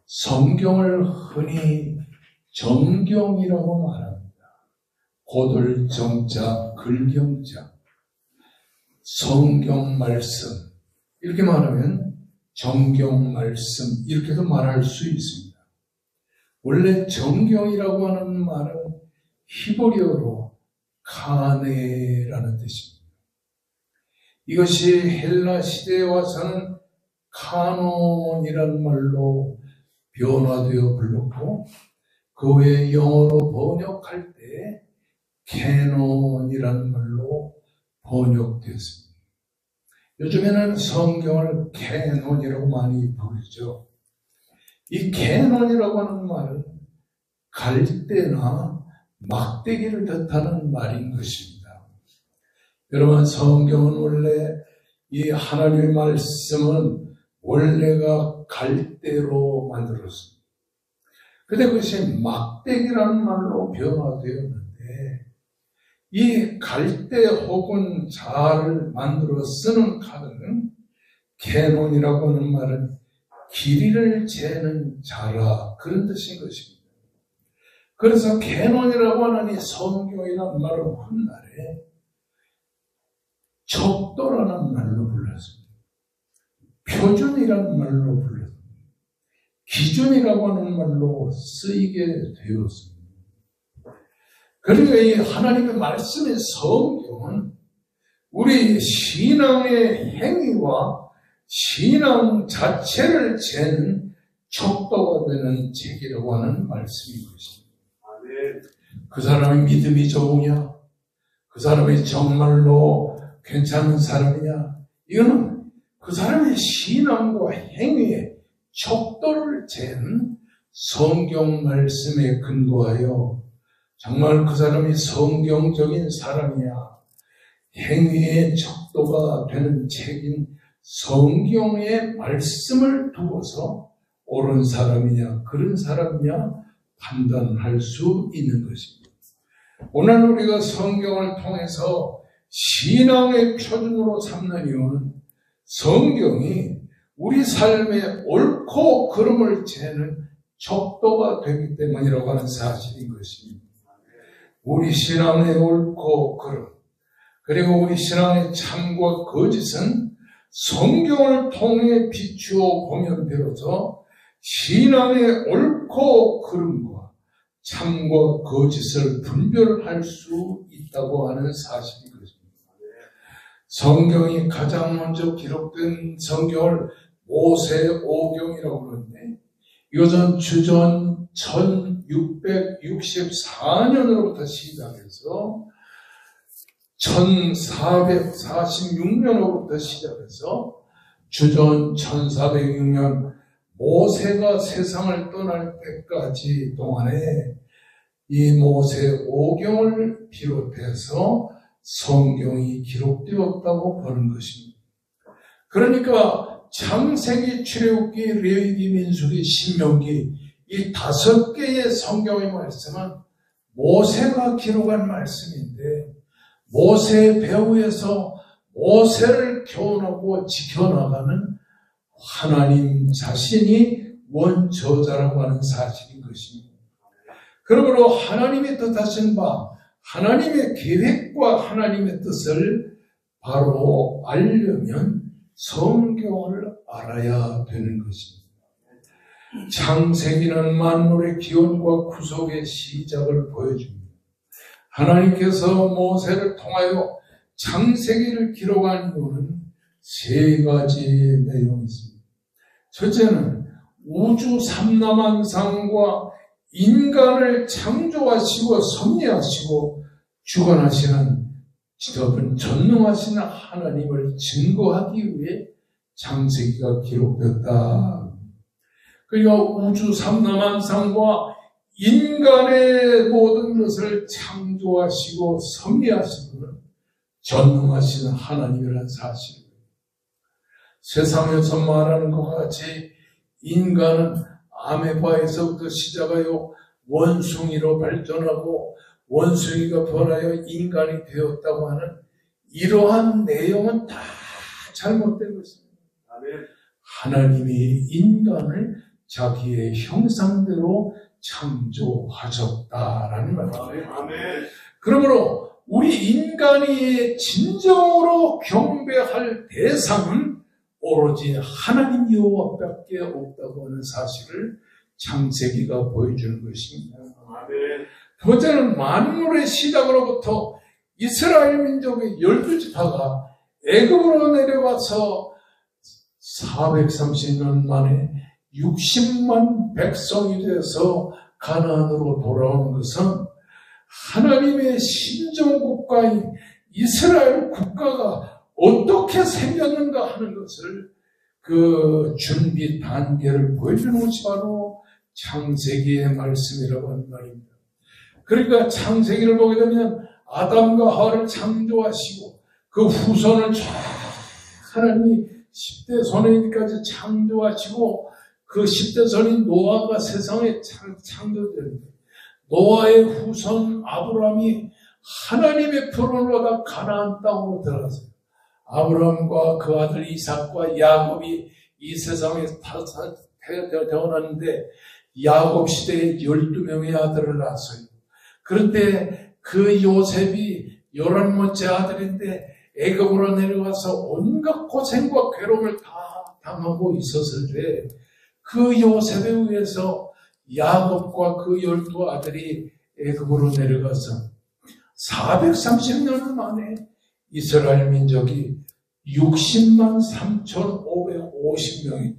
성경을 흔히 정경이라고 말합니다. 고들 정자, 글경자, 성경 말씀, 이렇게 말하면 정경 말씀, 이렇게도 말할 수 있습니다. 원래 정경이라고 하는 말은 히브리어로 카네라는 뜻입니다. 이것이 헬라 시대에 와서는 카논이라는 말로 변화되어 불렀고, 그 외에 영어로 번역할 때 캐논이라는 말로 번역되었습니다. 요즘에는 성경을 캐논이라고 많이 부르죠. 이 캐논이라고 하는 말은 갈대나 막대기를 뜻하는 말인 것입니다. 여러분, 성경은 원래 이 하나님의 말씀은 원래가 갈대로 만들었습니다. 그런데 그것이 막대기라는 말로 변화되었는데, 이 갈대 혹은 자를 만들어 쓰는 칼은 캐논이라고 하는 말은 길이를 재는 자라, 그런 뜻인 것입니다. 그래서 캐논이라고 하는 이 성경이라는 말은 훗날에 척도라는 말로 불렀습니다. 표준이라는 말로 불렀습니다. 기준이라고 하는 말로 쓰이게 되었습니다. 그러니까 이 하나님의 말씀의 성경은 우리 신앙의 행위와 신앙 자체를 재는 척도가 되는 책이라고 하는 말씀인 것입니다. 그 사람의 믿음이 좋으냐? 그 사람이 정말로 괜찮은 사람이냐? 이거는 그 사람의 신앙과 행위의 척도를 재는 성경 말씀에 근거하여 정말 그 사람이 성경적인 사람이냐, 행위의 척도가 되는 책인 성경의 말씀을 두고서 옳은 사람이냐, 그런 사람이냐 판단할 수 있는 것입니다. 오늘 우리가 성경을 통해서 신앙의 표준으로 삼는 이유는 성경이 우리 삶의 옳고 그름을 재는 척도가 되기 때문이라고 하는 사실인 것입니다. 우리 신앙의 옳고 그름, 그리고 우리 신앙의 참과 거짓은 성경을 통해 비추어 보면 비로소 신앙의 옳고 그름과 참과 거짓을 분별할 수 있다고 하는 사실인 것입니다. 성경이 가장 먼저 기록된 성경을 모세오경이라고 그러는데, 이것은 주전 1664년으로부터 시작해서 1446년으로부터 시작해서 주전 1406년 모세가 세상을 떠날 때까지 동안에 이 모세오경을 비롯해서 성경이 기록되었다고 보는 것입니다. 그러니까 창세기, 출애굽기, 레위기, 민수기, 신명기, 이 5개의 성경의 말씀은 모세가 기록한 말씀인데, 모세의 배후에서 모세를 교훈하고 지켜나가는 하나님 자신이 원저자라고 하는 사실인 것입니다. 그러므로 하나님이 뜻하신 바, 하나님의 계획과 하나님의 뜻을 바로 알려면 성경을 알아야 되는 것입니다. 창세기는 만물의 기원과 구속의 시작을 보여줍니다. 하나님께서 모세를 통하여 창세기를 기록한 이유는 3가지 내용이 있습니다. 첫째는 우주 삼라만상과 인간을 창조하시고 섭리하시고 주관하시는 지독은 전능하신 하나님을 증거하기 위해 창세기가 기록됐다. 그리고 우주 삼라만상과 인간의 모든 것을 창조하시고 섭리하시는 전능하신 하나님이라는 사실입니다. 세상에서 말하는 것 같이 인간은 아메바에서부터 시작하여 원숭이로 발전하고 원숭이가 변하여 인간이 되었다고 하는 이러한 내용은 다 잘못된 것입니다. 하나님이 인간을 자기의 형상대로 창조하셨다라는 말입니다. 그러므로 우리 인간이 진정으로 경배할 대상은 오로지 하나님 여호와밖에 없다고 하는 사실을 창세기가 보여주는 것입니다. 두 번째는 만물의 시작으로부터 이스라엘 민족의 12지파가 애굽으로 내려와서 430년 만에 60만 백성이 돼서 가나안으로 돌아오는 것은 하나님의 신정국가인 이스라엘 국가가 어떻게 생겼는가 하는 것을 그 준비 단계를 보여주는 것이 바로 창세기의 말씀이라고 하는 말입니다. 그러니까 창세기를 보게 되면 아담과 하와를 창조하시고 그 후손을 쫙 하나님이 10대 선인까지 창조하시고 그 10대 선인 노아가 세상에 창조되는데 노아의 후손 아브라함이 하나님의 표를 받아 가나안 땅으로 들어갔어요. 아브라함과 그 아들 이삭과 야곱이 이 세상에 태어났는데 야곱 시대에 12명의 아들을 낳았어요. 그런데 그 요셉이 11번째 아들인데 애굽으로 내려가서 온갖 고생과 괴로움을 다 당하고 있었을 때 그 요셉에 의해서 야곱과 그 12아들이 애굽으로 내려가서 430년 만에 이스라엘 민족이 60만 3,550명이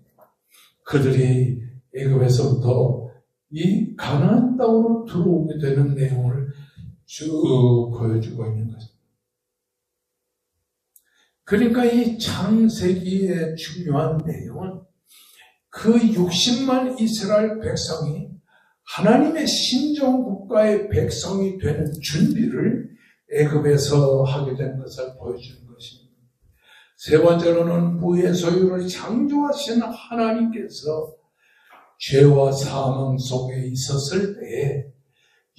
그들이 애굽에서부터 이 가나안 땅으로 들어오게 되는 내용을 쭉 보여주고 있는 것입니다. 그러니까 이 창세기의 중요한 내용은 그 60만 이스라엘 백성이 하나님의 신정국가의 백성이 되는 준비를 애굽에서 하게 된 것을 보여주는 것입니다. 세 번째로는 무의 소유를 창조하신 하나님께서 죄와 사망 속에 있었을 때에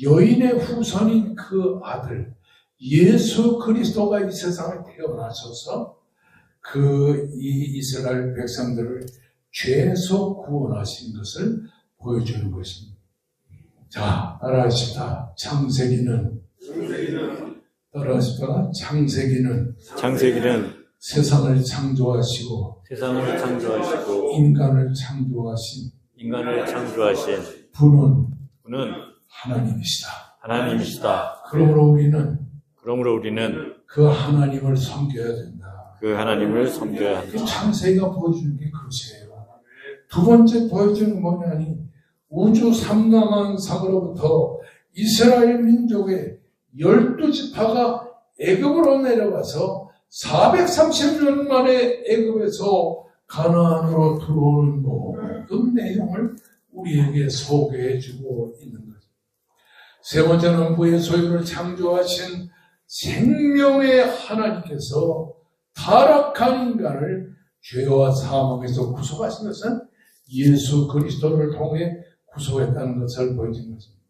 여인의 후손인 그 아들 예수 그리스도가 이 세상에 태어나셔서 이 이스라엘 백성들을 죄에서 구원하신 것을 보여주는 것입니다. 자, 따라하십시다. 창세기는 따라하십시다. 창세기는 세상을 창조하시고 인간을 창조하신 분은 하나님이시다. 그러므로 우리는 그 하나님을 섬겨야 된다. 그 창세기가 보여주는 게 그것이에요. 두 번째 보여주는 건 뭐냐니 우주 삼라만상으로부터 이스라엘 민족의 12지파가 애굽으로 내려가서 430년 만에 애굽에서 가나안으로 들어오는 모든 내용을 우리에게 소개해주고 있는 거죠. 세 번째는 무의 소유를 창조하신 생명의 하나님께서 타락한 인간을 죄와 사망에서 구속하신 것은 예수 그리스도를 통해 구속했다는 것을 보여준 것입니다.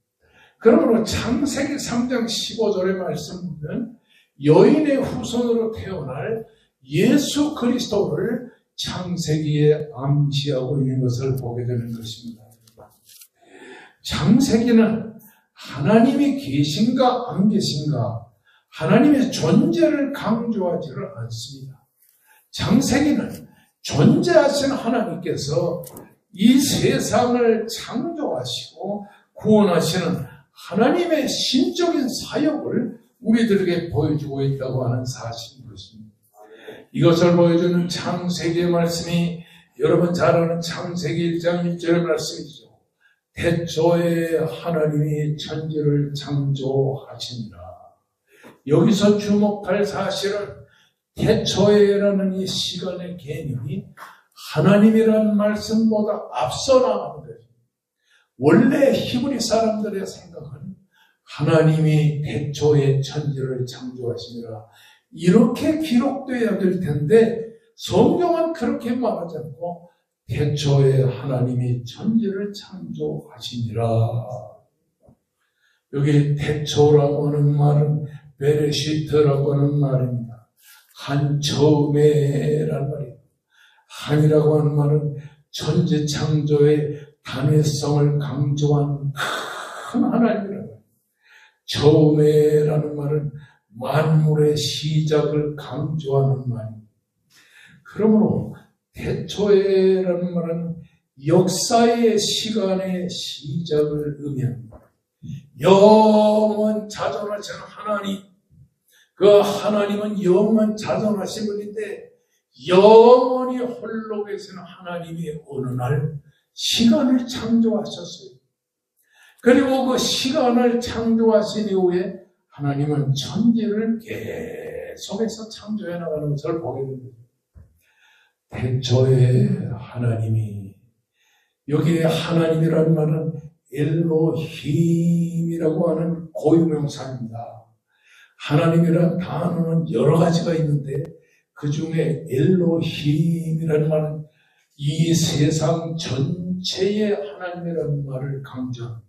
그러므로 창세기 3장 15절의 말씀 보면 여인의 후손으로 태어날 예수 그리스도를 창세기에 암시하고 있는 것을 보게 되는 것입니다. 창세기는 하나님이 계신가 안 계신가 하나님의 존재를 강조하지를 않습니다. 창세기는 존재하신 하나님께서 이 세상을 창조하시고 구원하시는 하나님의 신적인 사역을 우리들에게 보여주고 있다고 하는 사실인 것입니다. 이것을 보여주는 창세기의 말씀이 여러분 잘 아는 창세기 1장 1절의 말씀이죠. 태초에 하나님이 천지를 창조하시니라. 여기서 주목할 사실은 태초에라는 이 시간의 개념이 하나님이라는 말씀보다 앞서 나가는 거예요. 원래 히브리 사람들의 생각은 하나님이 태초에 천지를 창조하시니라 이렇게 기록되어야 될 텐데 성경은 그렇게 말하지 않고 태초에 하나님이 천지를 창조하시니라. 여기 태초라고 하는 말은 베레시트라고 하는 말입니다. 한 처음에라는 말이에요. 한이라고 하는 말은 천지 창조의 단회성을 강조한 큰 하나님이라고. 처음에라는 말은 만물의 시작을 강조하는 말입니다. 그러므로 태초에라는 말은 역사의 시간의 시작을 의미합니다. 영원 자존하신 하나님, 그 하나님은 영원 자존하신 분인데 영원히 홀로 계시는 하나님이 어느 날 시간을 창조하셨어요. 그리고 그 시간을 창조하신 이후에 하나님은 천지를 계속해서 창조해 나가는 것을 보게 됩니다. 태초에 하나님이, 여기에 하나님이라는 말은 엘로힘이라고 하는 고유명사입니다. 하나님이라는 단어는 여러 가지가 있는데 그 중에 엘로힘이라는 말은 이 세상 전체의 하나님이라는 말을 강조합니다.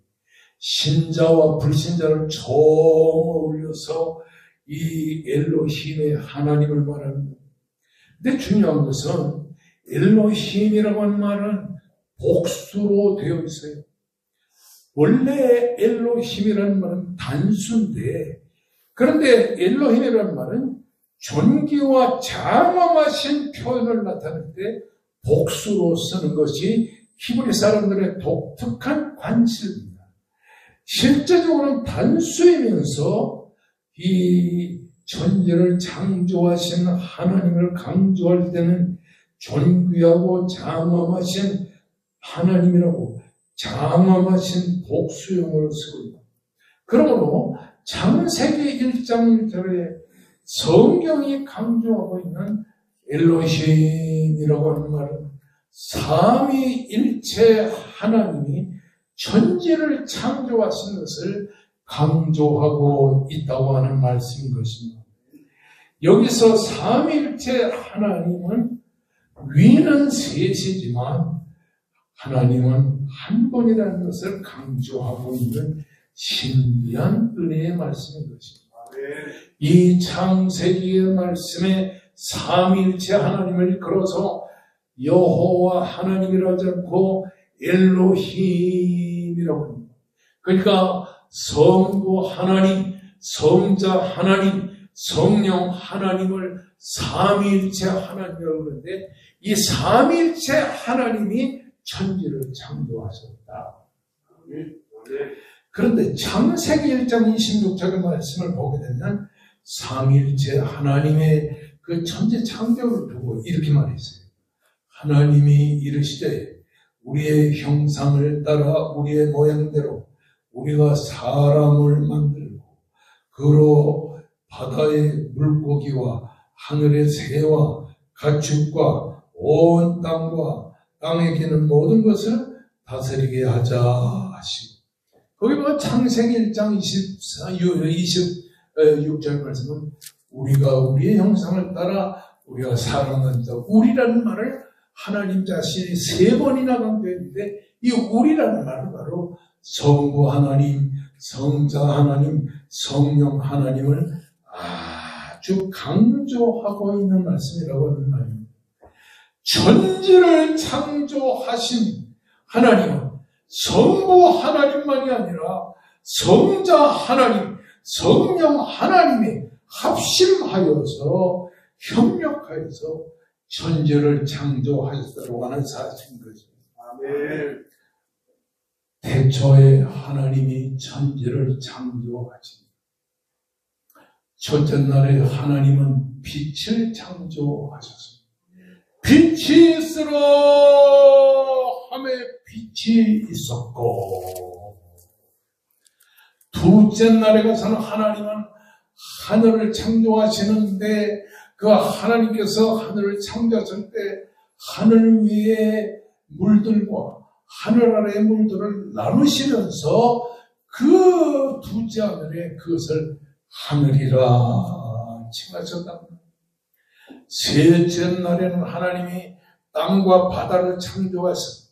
신자와 불신자를 어울려서 이 엘로힘의 하나님을 말합니다. 근데 중요한 것은 엘로힘이라고 하는 말은 복수로 되어 있어요. 원래 엘로힘이라는 말은 단수인데, 그런데 엘로힘이라는 말은 존귀와 장엄하신 표현을 나타낼 때 복수로 쓰는 것이 히브리 사람들의 독특한 관습입니다. 실제적으로는 단수이면서 이 천지를 창조하신 하나님을 강조할 때는 존귀하고 장엄하신 하나님이라고 장엄하신 복수형을 쓰고, 그러므로 창세기 1장 1절에 성경이 강조하고 있는 엘로힘이라고 하는 말은 삼위일체 하나님이 천지를 창조하신 것을 강조하고 있다고 하는 말씀인 것입니다. 여기서 삼위일체 하나님은 위는 셋이지만 하나님은 한 분이라는 것을 강조하고 있는 신비한 은혜의 말씀인 것입니다. 이 창세기의 말씀에 삼위일체 하나님을 이끌어서 여호와 하나님이라 하지 않고 엘로힘이라고 합니다. 그러니까 성부 하나님, 성자 하나님, 성령 하나님을 삼위일체 하나님이라고 하는데 이 삼위일체 하나님이 천지를 창조하셨다. 그런데 창세기 1장 26절의 말씀을 보게 되면 삼위일체 하나님의 그 천지 창조를 두고 이렇게 말했어요. 하나님이 이르시되 우리의 형상을 따라 우리의 모양대로 우리가 사람을 만들고 그로 바다의 물고기와 하늘의 새와 가축과 온 땅과 땅에 기는 모든 것을 다스리게 하자 하시고, 거기 보면 창세기 1장 26절 말씀은 우리가 우리의 형상을 따라 우리가 사람을 만들자. 우리라는 말을 하나님 자신이 3번이나 강조했는데 이 우리라는 말은 바로 성부 하나님, 성자 하나님, 성령 하나님을 아주 강조하고 있는 말씀이라고 하는 말입니다. 천지를 창조하신 하나님은 성부 하나님만이 아니라 성자 하나님, 성령 하나님이 합심하여서 협력하여서 천지를 창조하셨다고 하는 사실인 것입니다. 아멘. 태초에 하나님이 천지를 창조하십니다. 첫째 날에 하나님은 빛을 창조하셨습니다. 빛이 있으라 하매 빛이 있었고, 둘째 날에 가서는 하나님은 하늘을 창조하시는데 그 하나님께서 하늘을 창조하실 때 하늘 위에 물들과 하늘 아래의 물들을 나누시면서 그 둘째 하늘에 그것을 하늘이라 칭하셨다. 셋째 날에는 하나님이 땅과 바다를 창조하셨습니다.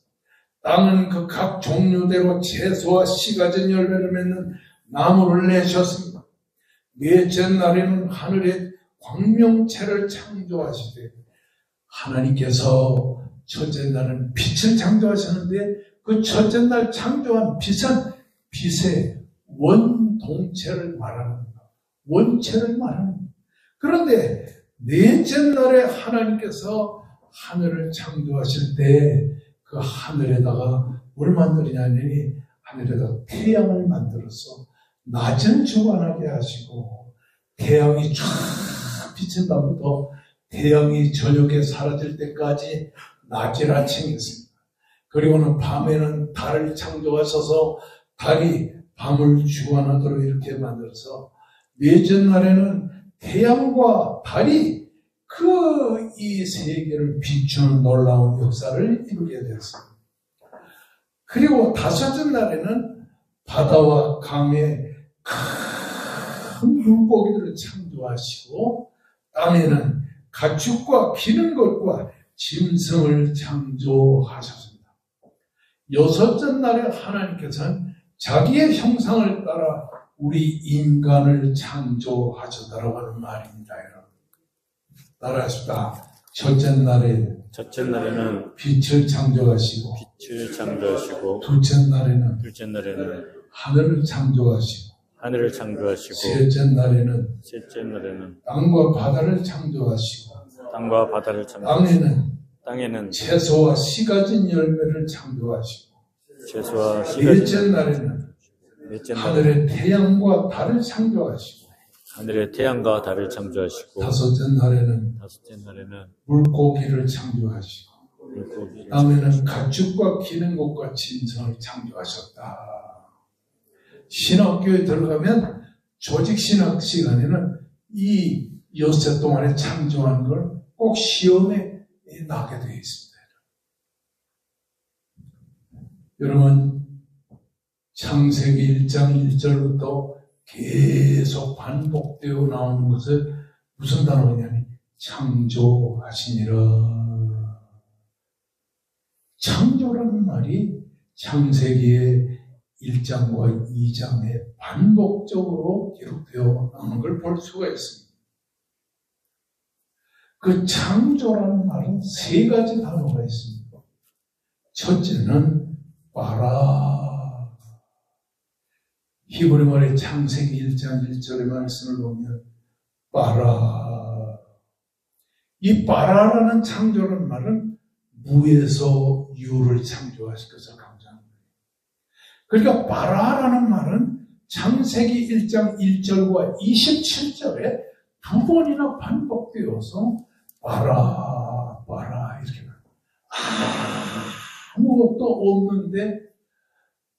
땅은 그 각 종류대로 채소와 씨 가진 열매를 맺는 나무를 내셨습니다. 넷째 날에는 하늘의 광명체를 창조하시되 하나님께서 첫째 날은 빛을 창조하셨는데 그 첫째 날 창조한 빛은 빛의 원동체를 말하는 것, 원체를 말하는 것. 그런데 넷째 날에 하나님께서 하늘을 창조하실 때 그 하늘에다가 뭘 만드느냐니 하늘에다가 태양을 만들어서 낮을 주관하게 하시고 태양이 쫙 비친 다음부터 태양이 저녁에 사라질 때까지 낮을 아침이었습니다. 그리고는 밤에는 달을 창조하셔서 달이 밤을 주관하도록 이렇게 만들어서 넷째 날에는 태양과 달이 이 세계를 비추는 놀라운 역사를 이루게 되었습니다. 그리고 다섯째 날에는 바다와 강에 큰 물고기들을 창조하시고 땅에는 가축과 기는 것과 짐승을 창조하셨습니다. 여섯째 날에 하나님께서는 자기의 형상을 따라 우리 인간을 창조하셨다라고 하는 말입니다. 여러분. 따라하십시다. 첫째 날에는 빛을 창조하시고 둘째 날에는 하늘을 창조하시고 셋째 날에는 땅과 바다를 창조하시고 땅에는 채소와 씨 가진 열매를 창조하시고 넷째 날에는 하늘의 태양과 달을 창조하시고 다섯째 날에는 물고기를 창조하시고 다음에는 가축과 기는 것과 짐승을 창조하셨다. 신학교에 들어가면 조직신학 시간에는 이 엿새 동안에 창조한 걸 꼭 시험에 나게 되어 있습니다. 여러분, 창세기 1장 1절부터 계속 반복되어 나오는 것을 무슨 단어냐니 창조하시니라. 창조라는 말이 창세기의 1장과 2장에 반복적으로 기록되어 나오는 걸 볼 수가 있습니다. 그 창조라는 말은 세 가지 단어가 있습니다. 첫째는 바라. 히브리 말의 창세기 1장 1절의 말씀을 보면 바라. 이 바라라는 창조라는 말은 무에서 유를 창조하실 것을 강조합니다. 그러니까 바라라는 말은 창세기 1장 1절과 27절에 두 번이나 반복되어서 바라 이렇게 말합니다. 아무것도 없는데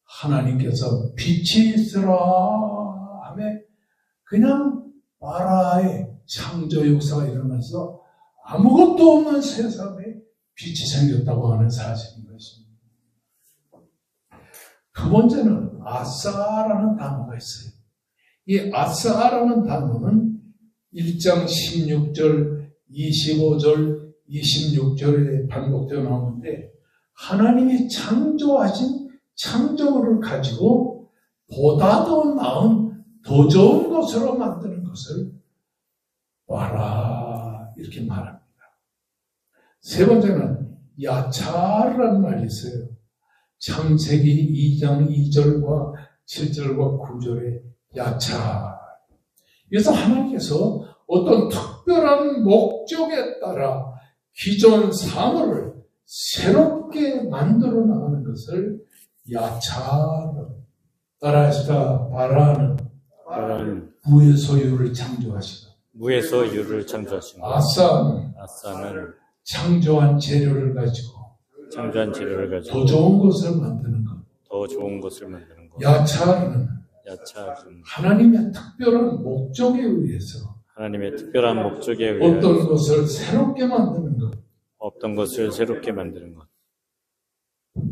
하나님께서 빛이 있으라 하며 그냥 바라의 창조 역사가 일어나서 아무것도 없는 세상에 빛이 생겼다고 하는 사실인 것입니다. 두 번째는 아싸라는 단어가 있어요. 이 아싸라는 단어는 1장 16절, 25절, 26절에 반복되어 나오는데 하나님이 창조하신 창조물을 가지고 보다 더 나은, 더 좋은 것으로 만드는 것을 봐라 이렇게 말합니다. 세 번째는 야차라는 말이 있어요. 창세기 2장 2절과 7절과 9절에 야차. 그래서 하나님께서 어떤 특별한 목적에 따라 기존 사물을 새롭게 만들어 나가는 것을 야차로 따라하시다. 바라는 무에서 유를 창조하시다. 아싸는 창조한 재료를 가지고 더 좋은 것을 만드는 것. 야차는 하나님의 특별한 목적에 의해서 어떤 것을 새롭게 만드는 것.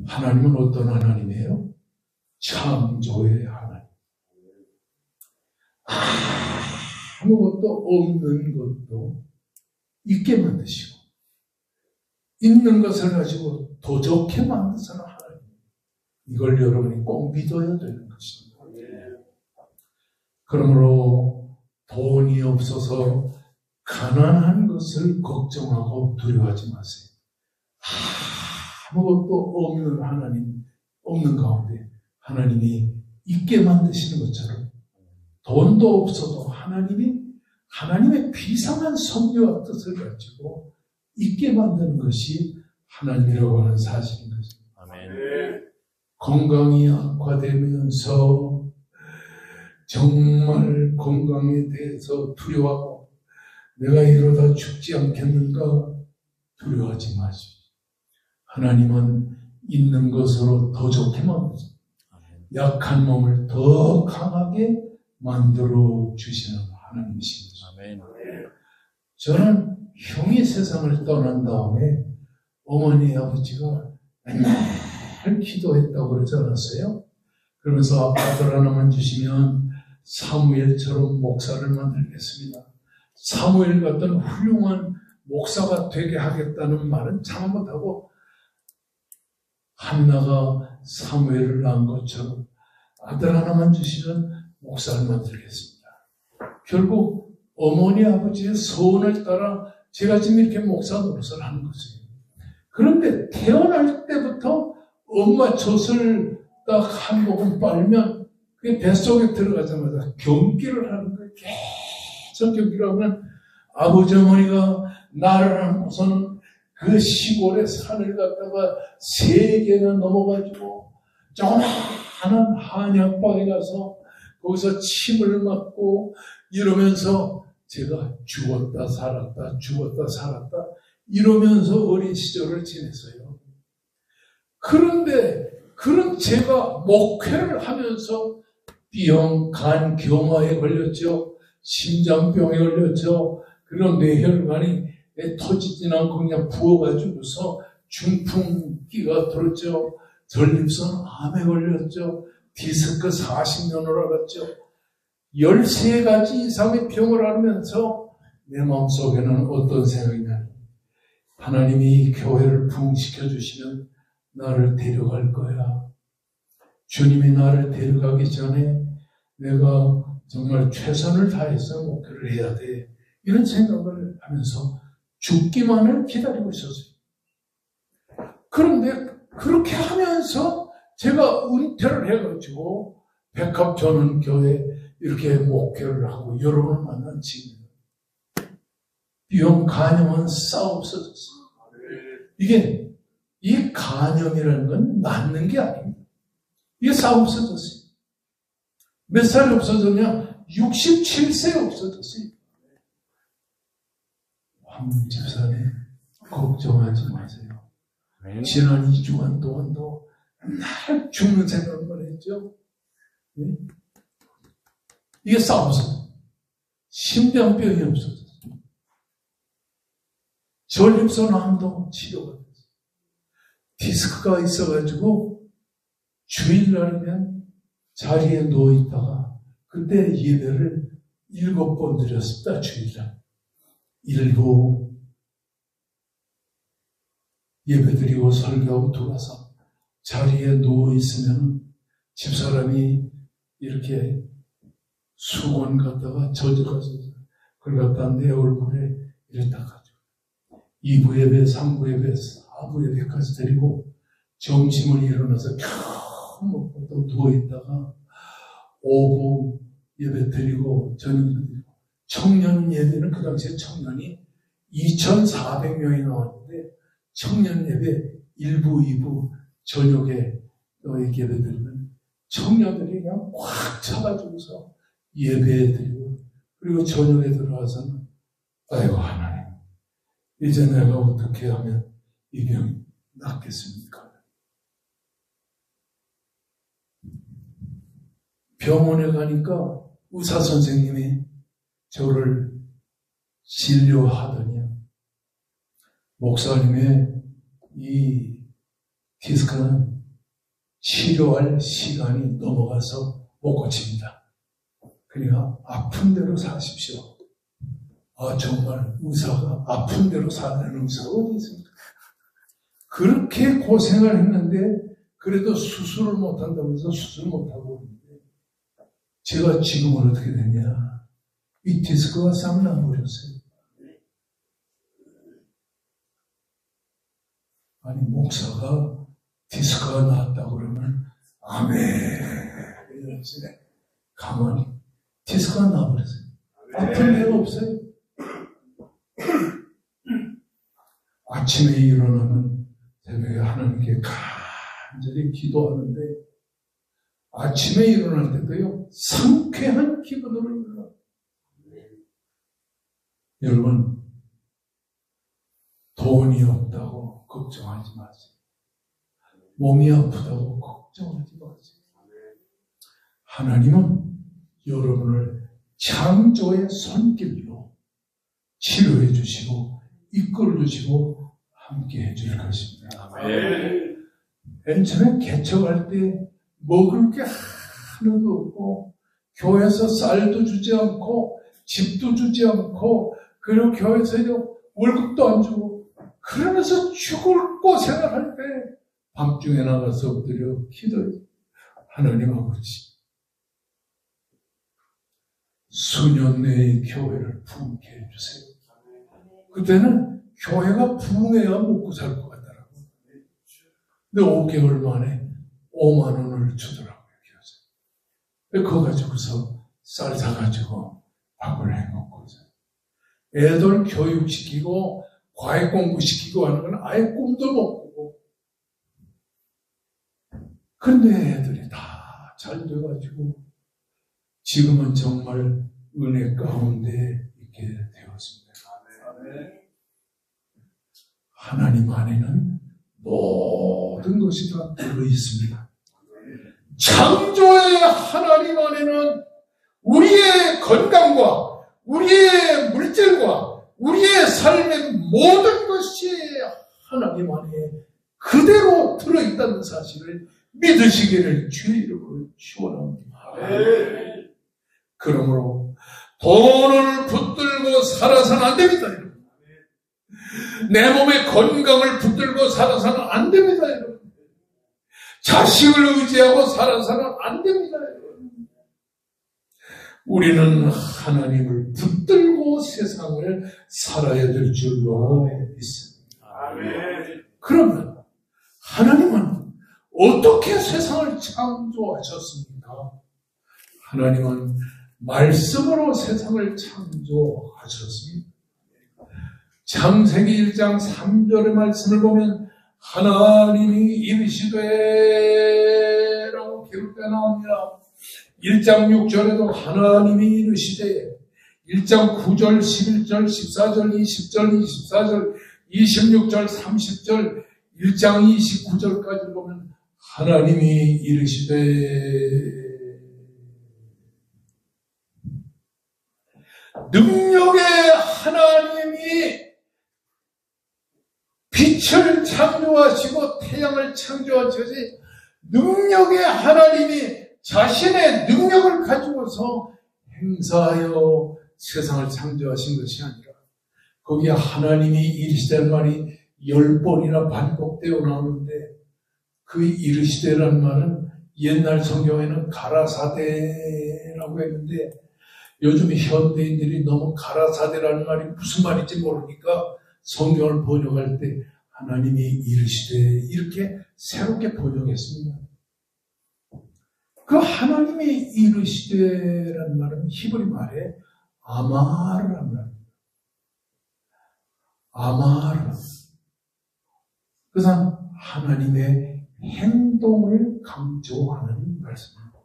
하나님은 어떤 하나님이에요? 창조의 하나님. 아무것도 없는 것도 있게 만드시고 있는 것을 가지고 더 좋게 만드시는 하나님. 이걸 여러분이 꼭 믿어야 되는 것입니다. 그러므로 돈이 없어서 가난한 것을 걱정하고 두려워하지 마세요. 아무것도 없는 하나님, 없는 가운데 하나님이 있게 만드시는 것처럼 돈도 없어도 하나님의 비상한 섭리와 뜻을 가지고 있게 만드는 것이 하나님이라고 하는 사실인 것입니다. 아멘. 건강이 악화되면서 정말 건강에 대해서 두려워하고 내가 이러다 죽지 않겠는가 두려워하지 마십시오. 하나님은 있는 것으로 더 좋게 만드십니다. 약한 몸을 더 강하게 만들어 주시는 하나님이신 것입니다. 저는 형이 세상을 떠난 다음에 어머니 아버지가 맨날 기도했다고 그러지 않았어요? 그러면서 아들 하나만 주시면 사무엘처럼 목사를 만들겠습니다. 사무엘 같은 훌륭한 목사가 되게 하겠다는 말은 참 못하고 한나가 사무엘을 낳은 것처럼 아들 하나만 주시면 목사를 만들겠습니다. 결국 어머니 아버지의 소원을 따라 제가 지금 이렇게 목사 노릇을 하는 것이에요. 그런데 태어날 때부터 엄마 젖을 딱 한 모금 빨면 그게 뱃속에 들어가자마자 경기를 하는 거예요. 계속 경기를 하면 아버지 어머니가 나를 안고서는 그 시골의 산을 갔다가 3개나 넘어가지고 조그마한 한약방에 가서 거기서 침을 맞고 이러면서 제가 죽었다 살았다 이러면서 어린 시절을 지냈어요. 그런데 그런 제가 목회를 하면서 B형 간 경화에 걸렸죠. 심장병에 걸렸죠. 그런 뇌혈관이 터지진 않고 그냥 부어가지고서 중풍기가 들었죠. 전립선 암에 걸렸죠. 디스크 40년을 앓았죠. 13가지 이상의 병을 앓으면서 내 마음속에는 어떤 생각이 나니 하나님이 교회를 부흥시켜 주시면 나를 데려갈 거야. 주님이 나를 데려가기 전에 내가 정말 최선을 다해서 목회를 해야 돼. 이런 생각을 하면서 죽기만을 기다리고 있었어요. 그런데 그렇게 하면서 제가 은퇴를 해가지고 백합전원교회 이렇게 목회를 하고 여러분을 만난 지금 비용 간염은 싹 없어졌어요. 이 간염이라는 건 낫는 게 아닙니다. 이게 싹 없어졌어요. 몇 살이 없어졌냐? 67세에 없어졌어요. 황 집사님 걱정하지 마세요. 지난 2주간 동안도 날 죽는 생각만 했죠. 이게 싹 없어졌어요. 심장병이 없어졌어요. 전립선암도 치료가 됐어요. 디스크가 있어가지고 주일날이면 자리에 누워있다가 그때 예배를 7번 드렸습니다. 주일날. 일부 예배드리고 설교하고 들어와서 자리에 누워있으면 집사람이 이렇게 수건 갖다가 젖어가서 그걸 갖다 내 얼굴에 이렇게 닦아줘. 2부 예배, 3부 예배, 4부 예배까지 드리고 점심을 일어나서 캬 먹고 또 누워있다가 5부 예배 드리고 저녁 드리고 청년 예배는 그 당시에 청년이 2,400명이 나왔는데 청년 예배 1부, 2부 저녁에 예배 드리면 청년들이 그냥 꽉 차가지고서 예배 드리고 그리고 저녁에 들어와서는 아이고 하나님 이제 내가 어떻게 하면 이 병이 낫겠습니까? 병원에 가니까 의사 선생님이 저를 진료하더니 목사님의 이 디스크는 치료할 시간이 넘어가서 못 고칩니다. 그러니까 아픈 대로 사십시오. 아 정말 의사가 아픈 대로 사는 의사가 어디 있습니까? 그렇게 고생을 했는데 그래도 수술을 못한다면서 수술 못하고 있는데 제가 지금은 어떻게 됐냐? 이 디스크가 싹 나버렸어요. 아니, 목사가 디스크가 나왔다고 그러면, 아멘. 이러시네. 가만히. 디스크가 나와버렸어요. 아픈 데가 없어요. 아침에 일어나면 새벽에 하나님께 간절히 기도하는데, 아침에 일어날 때도요, 상쾌한 기분으로 일어나요. 여러분, 돈이 없다고 걱정하지 마세요. 몸이 아프다고 걱정하지 마세요. 하나님은 여러분을 창조의 손길로 치료해 주시고 이끌어 주시고 함께 해줄 것입니다. 맨 처음에 개척할 때 먹을 게 하나도 없고 교회에서 쌀도 주지 않고 집도 주지 않고 그리고 교회에서 월급도 안 주고 그러면서 죽을 거 생각할 때 밤중에 나가서 엎드려 기도해. 하나님 아버지, 수년 내에 교회를 부흥케 해주세요. 그때는 교회가 부흥해야 먹고 살 것 같더라고요. 근데 5개월 만에 5만 원을 주더라고요. 그거 가지고서 쌀 사가지고 밥을 해먹고 애들 교육시키고 과외 공부시키고 하는 건 아예 꿈도 못 꾸고. 그런데 애들이 다 잘 돼가지고 지금은 정말 은혜 가운데 있게 되었습니다. 하나님 안에는 모든 것이 다 들어있습니다. 창조의 하나님 안에는 우리의 건강과 우리의 물질과 우리의 삶의 모든 것이 하나님 안에 그대로 들어있다는 사실을 믿으시기를 주의 이름으로 축원합니다. 그러므로 돈을 붙들고 살아서는 안 됩니다. 내 몸의 건강을 붙들고 살아서는 안 됩니다. 자식을 의지하고 살아서는 안 됩니다. 우리는 하나님을 붙들고 세상을 살아야 될 줄로 믿습니다. 그러면 하나님은 어떻게 세상을 창조하셨습니까? 하나님은 말씀으로 세상을 창조하셨습니다. 창세기 1장 3절의 말씀을 보면 하나님이 이르시되 라고 기록되어 나옵니다. 1장 6절에도 하나님이 이르시되 1장 9절, 11절, 14절, 20절, 24절, 26절, 30절, 1장 29절까지 보면 하나님이 이르시되 능력의 하나님이 빛을 창조하시고 태양을 창조하시지 능력의 하나님이 자신의 능력을 가지고서 행사하여 세상을 창조하신 것이 아니라 거기에 하나님이 이르시되는 말이 10번이나 반복되어 나오는데 그 이르시되라는 말은 옛날 성경에는 가라사대라고 했는데 요즘 현대인들이 너무 가라사대라는 말이 무슨 말인지 모르니까 성경을 번역할 때 하나님이 이르시되 이렇게 새롭게 번역했습니다. 그 하나님이 이르시되라는 말은 히브리 말에 아마르라는 말입니다. 아마르. 그래서 하나님의 행동을 강조하는 말씀입니다.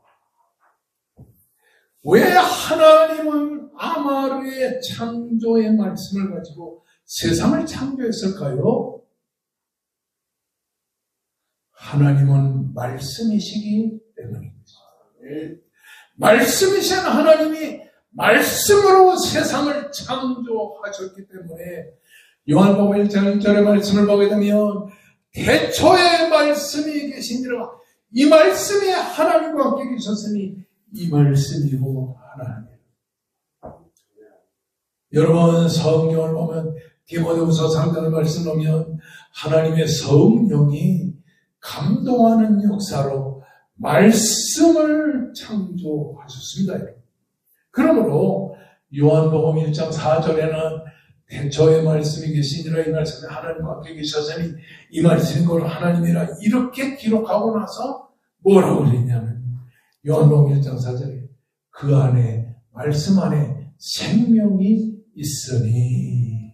왜 하나님은 아마르의 창조의 말씀을 가지고 세상을 창조했을까요? 하나님은 말씀이시기 때문입니다. 말씀이신 하나님이 말씀으로 세상을 창조하셨기 때문에 요한복음 1장 1절의 말씀을 보게 되면 태초에 말씀이 계시니라. 이 말씀이 하나님과 함께 계셨으니 이 말씀이고 하나님이에요. 여러분 성경을 보면 디모데후서 3장의 말씀을 보면 하나님의 성령이 감동하는 역사로 말씀을 창조하셨습니다. 그러므로 요한복음 1장 4절에는 저의 말씀이 계시니라 이 말씀에 하나님과 함께 계셔서니 이 말씀인 걸 하나님이라 이렇게 기록하고 나서 뭐라고 그랬냐면 요한복음 1장 4절에 그 안에 말씀 안에 생명이 있으니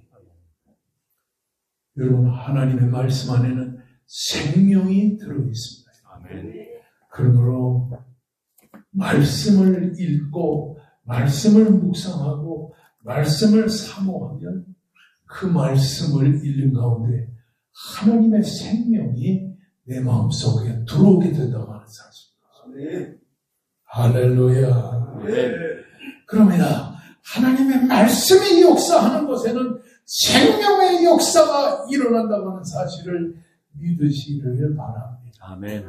여러분 하나님의 말씀 안에는 생명이 들어있습니다. 아멘. 그러므로 말씀을 읽고 말씀을 묵상하고 말씀을 사모하면 그 말씀을 읽는 가운데 하나님의 생명이 내 마음속에 들어오게 된다고 하는 사실입니다. 할렐루야. 그러면 하나님의 말씀이 역사하는 곳에는 생명의 역사가 일어난다고 하는 사실을 믿으시기를 바랍니다. 아멘.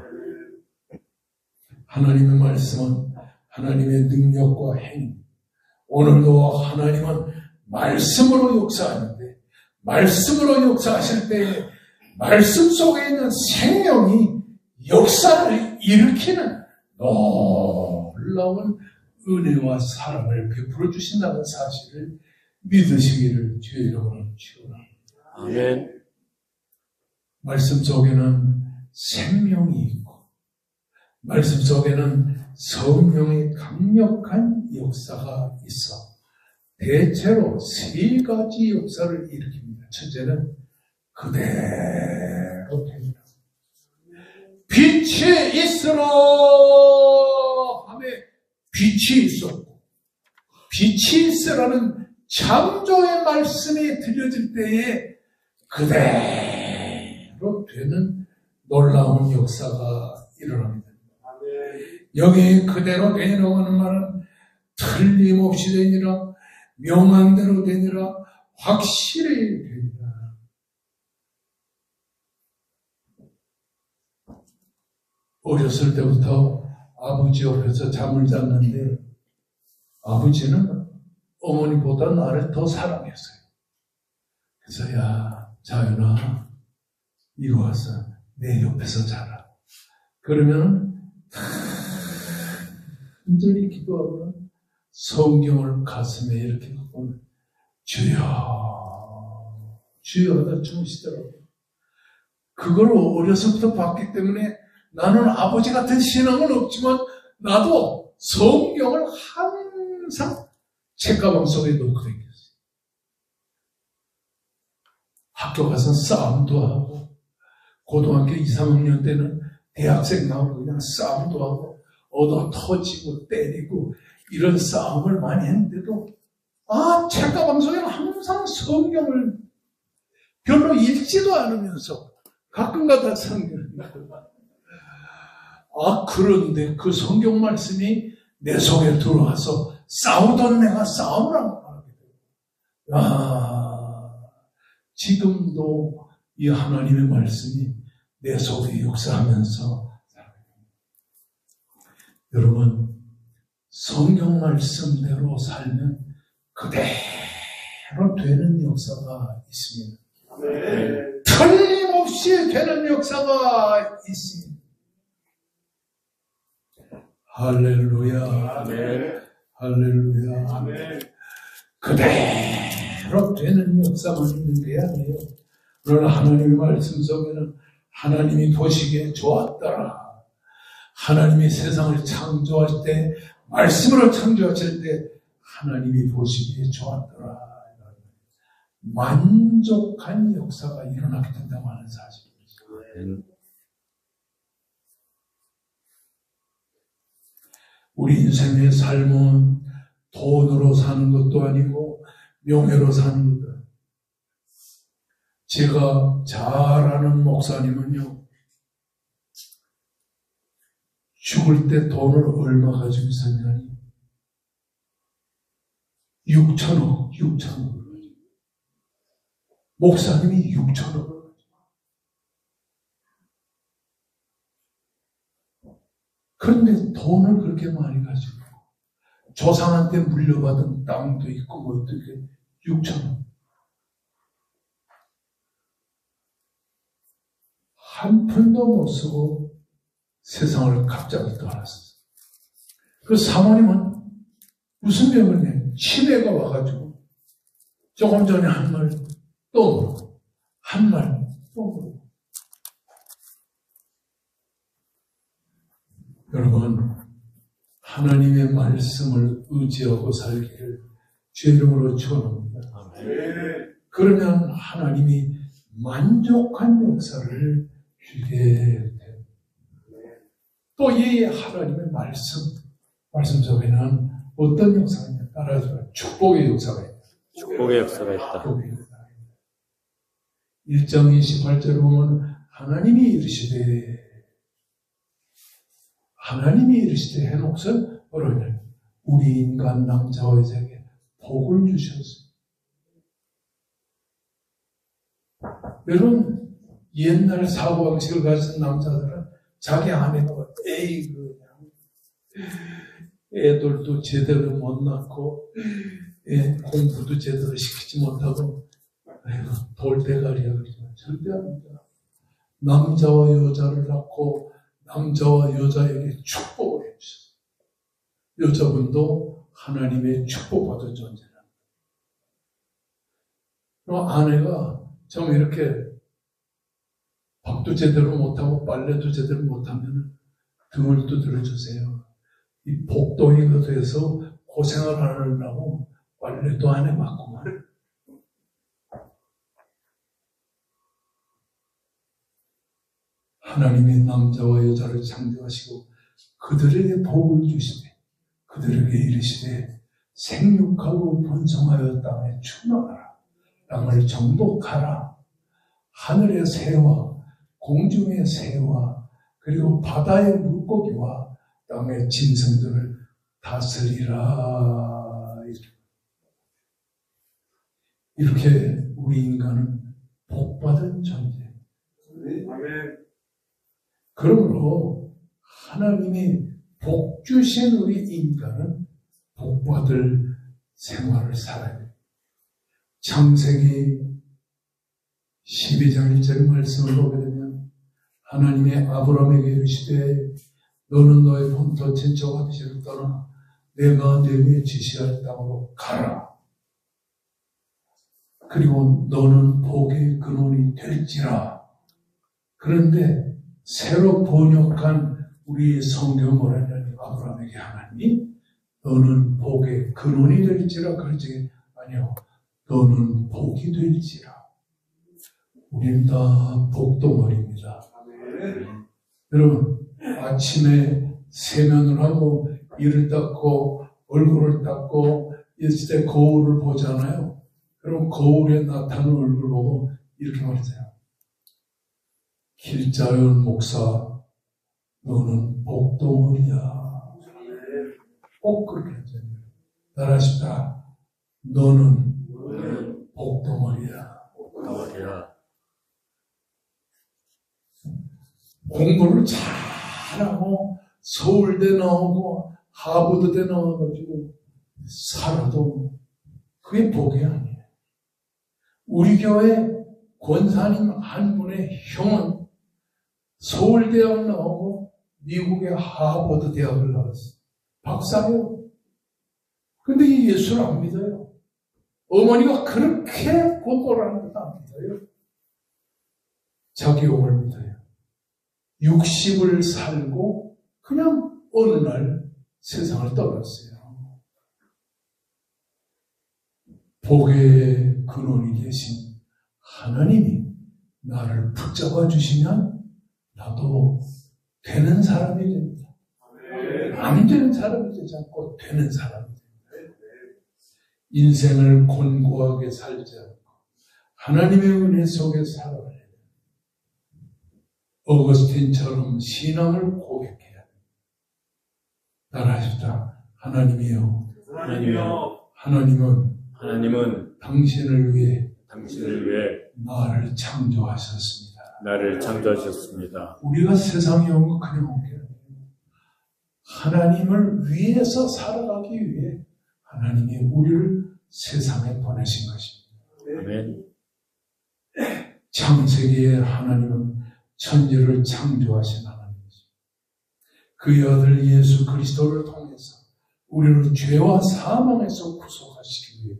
하나님의 말씀은 하나님의 능력과 행위. 오늘도 하나님은 말씀으로 역사하는데 말씀으로 역사하실 때 말씀 속에 있는 생명이 역사를 일으키는 놀라운 은혜와 사랑을 베풀어 주신다는 사실을 믿으시기를 주의 이름으로 축원합니다. 아멘. 말씀 속에는 생명이 있고 말씀 속에는 성령의 강력한 역사가 있어 대체로 세 가지 역사를 일으킵니다. 첫째는 그대로 됩니다. 빛이 있으라 하며 빛이 있었고 빛이 있으라는 창조의 말씀이 들려질 때에 그대로 되는 놀라운 역사가 일어납니다. 여기 그대로 되니라고 하는 말은 틀림없이 되니라, 명한대로 되니라, 확실히 되니라. 어렸을 때부터 아버지 옆에서 잠을 잤는데 아버지는 어머니보다 나를 더 사랑했어요. 그래서 야 자연아 이리 와서 내 옆에서 자라. 그러면 간절히 기도하고 성경을 가슴에 이렇게 갖고 주여 주여 하다 주무시더라고요. 그걸 어려서부터 봤기 때문에 나는 아버지 같은 신앙은 없지만 나도 성경을 항상 책가방 속에 넣고 다녔어요. 학교 가서 싸움도 하고 고등학교 2, 3학년 때는 대학생 나오고 그냥 싸움도 하고 얻어 터지고 때리고 이런 싸움을 많이 했는데도 책가방 속에는 항상 성경을 별로 읽지도 않으면서 가끔가다 성경을 읽고 그런데 그 성경 말씀이 내 속에 들어와서 싸우던 내가 싸움을 하게 돼요. 지금도 이 하나님의 말씀이 내 속에 역사하면서 여러분 성경 말씀대로 살면 그대로 되는 역사가 있습니다. 네. 틀림없이 되는 역사가 있습니다. 할렐루야. 네. 할렐루야. 아멘. 그대로 되는 역사만 있는 게 아니에요. 그러나 하나님의 말씀 속에는 하나님이 보시기에 좋았더라. 하나님이 세상을 창조할 때, 말씀으로 창조하실 때 하나님이 보시기에 좋았더라. 만족한 역사가 일어나게 된다고 하는 사실입니다. 우리 인생의 삶은 돈으로 사는 것도 아니고 명예로 사는 것도 아니고 제가 잘 아는 목사님은요 죽을 때 돈을 얼마 가지고 있었냐니 6천억 목사님이 6천억을 그런데 돈을 그렇게 많이 가지고 조상한테 물려받은 땅도 있고 뭐 어떻게 6천억 한 푼도 못 쓰고 세상을 갑자기 떠났어요. 그 사모님은 무슨 병을 내? 치매가 와가지고 조금 전에 한 말 또 물고, 한 말 또 물고. 여러분, 하나님의 말씀을 의지하고 살기를 주의 이름으로 축원합니다. 그러면 하나님이 만족한 역사를 주게 됩니다. 또 이 하나님의 말씀 속에는 어떤 역사가 있냐? 따라서 축복의 역사가 있다. 축복의 역사가 있다. 1장 28절을 보면 하나님이 이르시되 해놓고서 뭐라냐? 우리 인간 남자와 여자에게 복을 주셨어요. 여러분, 옛날 사고방식을 가진 남자들은 자기 아내가 그냥 애들도 제대로 못 낳고 공부도 제대로 시키지 못하고 돌대가리야 그러지만 절대 아닙니다. 남자와 여자를 낳고 남자와 여자에게 축복을 해주셨어요. 여자분도 하나님의 축복받은 존재랍니다. 그럼 아내가 좀 이렇게 밥도 제대로 못하고 빨래도 제대로 못하면 등을 두드려 주세요. 이 복덩이가 돼서 고생을 안 하려고 빨래도 안 해봤구만. 하나님이 남자와 여자를 창조하시고 그들에게 복을 주시되 그들에게 이르시되 생육하고 번성하여 땅에 충만하라. 땅을 정복하라. 하늘의 새와 공중의 새와 그리고 바다의 물고기와 땅의 짐승들을 다스리라. 이렇게 우리 인간은 복받은 존재. 그러므로 하나님이 복 주신 우리 인간은 복받을 생활을 살아야 돼요. 창세기 12장 1절 말씀을 보게 되면 하나님의 아브라함에게 이르시되 너는 너의 본토 친척 아비집을 떠나 내가 네게 지시할 땅으로 가라. 그리고 너는 복의 근원이 될지라. 그런데 새로 번역한 우리 성경 뭐라냐면 아브라함에게 하나님이 너는 복의 근원이 될지라 그러지 아니요. 너는 복이 될지라. 우리는 다 복덩어리입니다. 여러분 아침에 세면을 하고 이를 닦고 얼굴을 닦고 있을 때 거울을 보잖아요. 그럼 거울에 나타나는 얼굴을 보고 이렇게 말하세요. 길자연 목사 너는 복덩어리야. 꼭 그렇게 하잖아요. 따라하십시다. 너는 복덩어리야. 공부를 잘하고 서울대 나오고 하버드대 나와가지고 살아도 그게 복이 아니에요. 우리 교회 권사님 한 분의 형은 서울대학 나오고 미국의 하버드 대학을 나왔어요. 박사예요. 근데 이 예수를 안 믿어요. 어머니가 그렇게 공부를 하는 것도 안 믿어요. 자기 욕을 믿어요. 60을 살고 그냥 어느 날 세상을 떠났어요. 복의 근원이 되신 하나님이 나를 붙잡아 주시면 나도 되는 사람이 됩니다. 안 되는 사람이 되지 않고 되는 사람이 됩니다. 인생을 곤고하게 살지 않고 하나님의 은혜 속에 살아가야 돼요. 어거스틴처럼 신앙을 고백해야 돼요. 따라하십시다. 하나님이요. 하나님은 당신을 위해 나를 창조하셨습니다. 우리가 세상에 온 거 그냥 온 게 아니에요. 하나님을 위해서 살아가기 위해 하나님이 우리를 세상에 보내신 것입니다. 아멘. 창세기에 하나님은 천지를 창조하신 하나님이십니다. 그의 아들 예수 그리스도를 통해서 우리를 죄와 사망에서 구속하시기 위해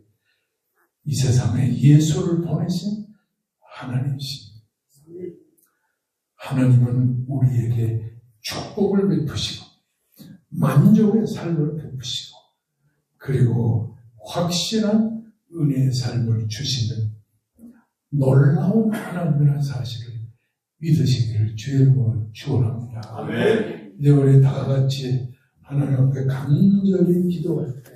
이 세상에 예수를 보내신 하나님이십니다. 하나님은 우리에게 축복을 베푸시고 만족의 삶을 베푸시고 그리고 확실한 은혜의 삶을 주시는 놀라운 하나님이라는 사실을 믿으시기를 주의 이름으로 축원합니다. 아멘. 이제 우리 다 같이 하나님 앞에 간절히 기도할 때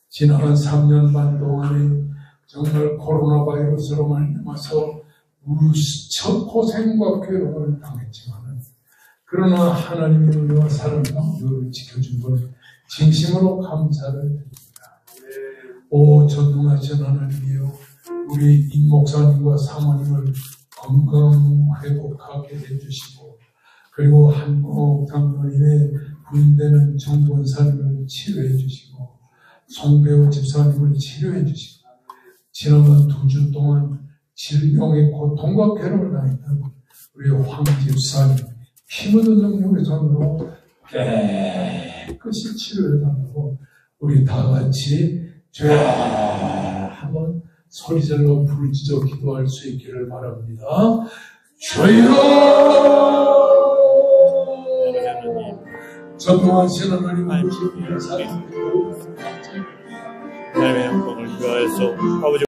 지나간 3년 반 동안에 정말 코로나 바이러스로 말미암아서 무수천 고생과 괴로움을 당했지만 그러나 하나님의 은혜와 사랑과 우리를 지켜준 것 진심으로 감사를 드립니다. 오 전능하신 하나님이여 우리 임 목사님과 사모님을 건강 회복하게 해주시고 그리고 한국 장로님의 부인되는 정권사님을 치료해 주시고 송배우 집사님을 치료해 주시고 지난번 2주 동안 질병의 고통과 괴로움을 당했던 우리 황 집사님 피 묻은 능력의 손으로 깨끗이 치료해 달라고 우리 다 같이 죄 한번 소리질러 부르짖어 기도할 수 있기를 바랍니다. 주여 전능하신 하나님을 사랑하고 하나님의 영광을 위하여서 아버지